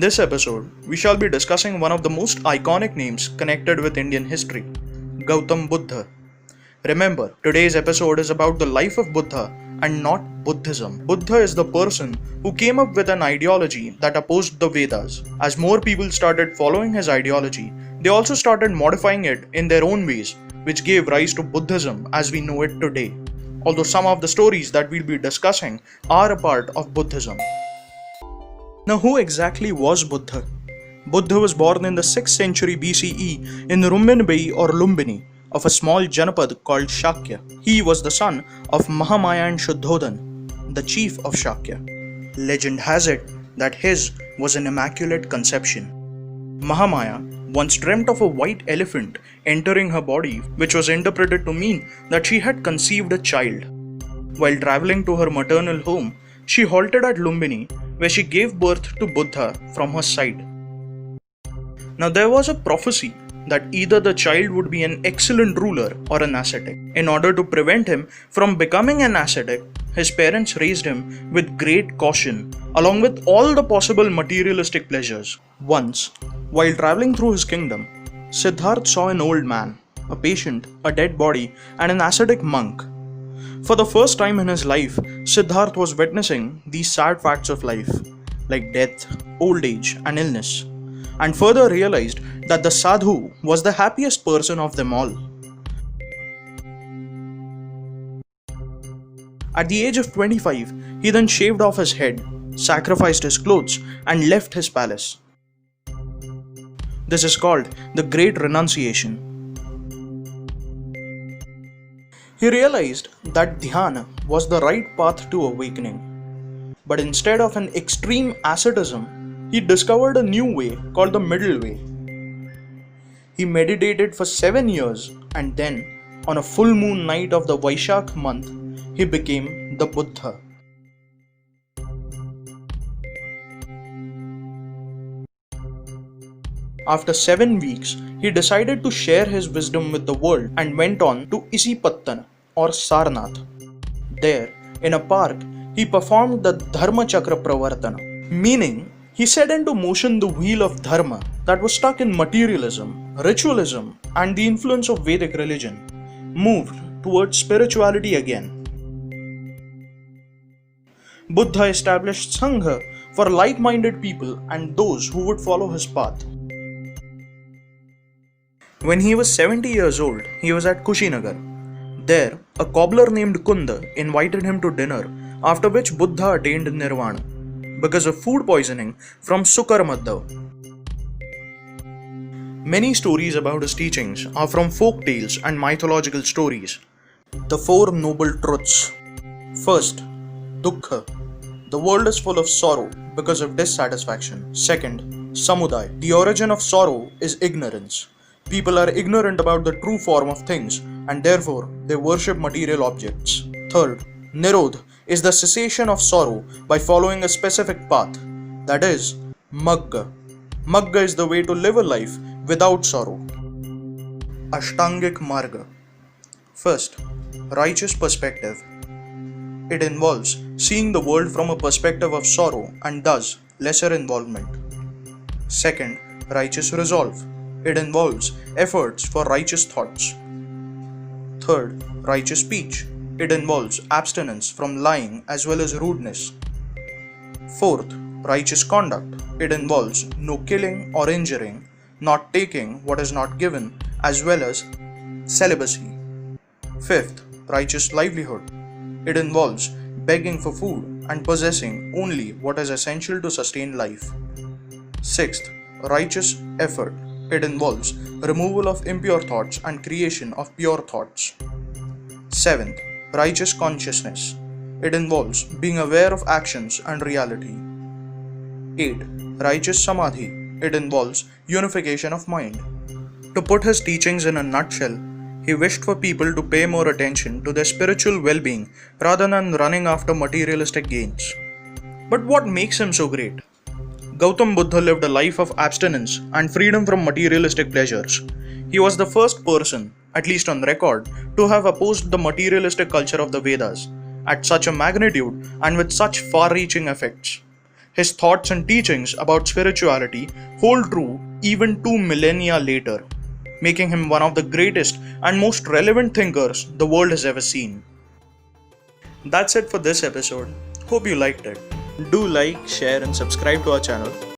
this episode, we shall be discussing one of the most iconic names connected with Indian history, Gautam Buddha. Remember, today's episode is about the life of Buddha and not Buddhism. Buddha is the person who came up with an ideology that opposed the Vedas. As more people started following his ideology, they also started modifying it in their own ways, which gave rise to Buddhism as we know it today. Although some of the stories that we'll be discussing are a part of Buddhism. Now, who exactly was Buddha? Buddha was born in the 6th century BCE in Rumbini or Lumbini of a small Janapad called Shakya. He was the son of Mahamaya and Shuddhodhan, the chief of Shakya. Legend has it that his was an immaculate conception. Mahamaya once dreamt of a white elephant entering her body, which was interpreted to mean that she had conceived a child. While traveling to her maternal home, she halted at Lumbini, where she gave birth to Buddha from her side. Now there was a prophecy that either the child would be an excellent ruler or an ascetic. In order to prevent him from becoming an ascetic, his parents raised him with great caution, along with all the possible materialistic pleasures. Once, while traveling through his kingdom, Siddhartha saw an old man, a patient, a dead body, and an ascetic monk. For the first time in his life, Siddhartha was witnessing these sad facts of life, like death, old age, and illness, and further realized that the sadhu was the happiest person of them all. At the age of 25, he then shaved off his head, sacrificed his clothes, and left his palace. This is called the Great Renunciation. He realized that dhyana was the right path to awakening. But instead of an extreme asceticism, he discovered a new way called the middle way. He meditated for 7 years and then, on a full moon night of the Vaishakh month, he became the Buddha. After 7 weeks, he decided to share his wisdom with the world and went on to Isipattana or Sarnath. There, in a park, he performed the Dharma Chakra Pravartana, meaning he set into motion the wheel of dharma that was stuck in materialism, ritualism, and the influence of Vedic religion, moved towards spirituality again. Buddha established Sangha for like-minded people and those who would follow his path. When he was 70 years old, he was at Kushinagar. There, a cobbler named Kunda invited him to dinner, after which Buddha attained nirvana because of food poisoning from Sukarmaddav. Many stories about his teachings are from folk tales and mythological stories. The 4 noble truths. First, dukkha. The world is full of sorrow because of dissatisfaction. Second, samudaya. The origin of sorrow is ignorance. People are ignorant about the true form of things and therefore they worship material objects. Third, nirodha is the cessation of sorrow by following a specific path. That is, magga. Magga is the way to live a life without sorrow. Ashtangik marga. First, righteous perspective. It involves seeing the world from a perspective of sorrow and thus lesser involvement. Second, righteous resolve. It involves efforts for righteous thoughts. Third, righteous speech. It involves abstinence from lying as well as rudeness. Fourth, righteous conduct. It involves no killing or injuring, not taking what is not given, as well as celibacy. Fifth, righteous livelihood. It involves begging for food and possessing only what is essential to sustain life. Sixth, righteous effort. It involves removal of impure thoughts and creation of pure thoughts. Seventh, righteous consciousness. It involves being aware of actions and reality. 8. Righteous samadhi. It involves unification of mind. To put his teachings in a nutshell, he wished for people to pay more attention to their spiritual well-being rather than running after materialistic gains. But what makes him so great? Gautam Buddha lived a life of abstinence and freedom from materialistic pleasures. He was the first person, at least on record, to have opposed the materialistic culture of the Vedas at such a magnitude and with such far-reaching effects. His thoughts and teachings about spirituality hold true even 2 millennia later, making him one of the greatest and most relevant thinkers the world has ever seen. That's it for this episode. Hope you liked it. Do like, share, and subscribe to our channel.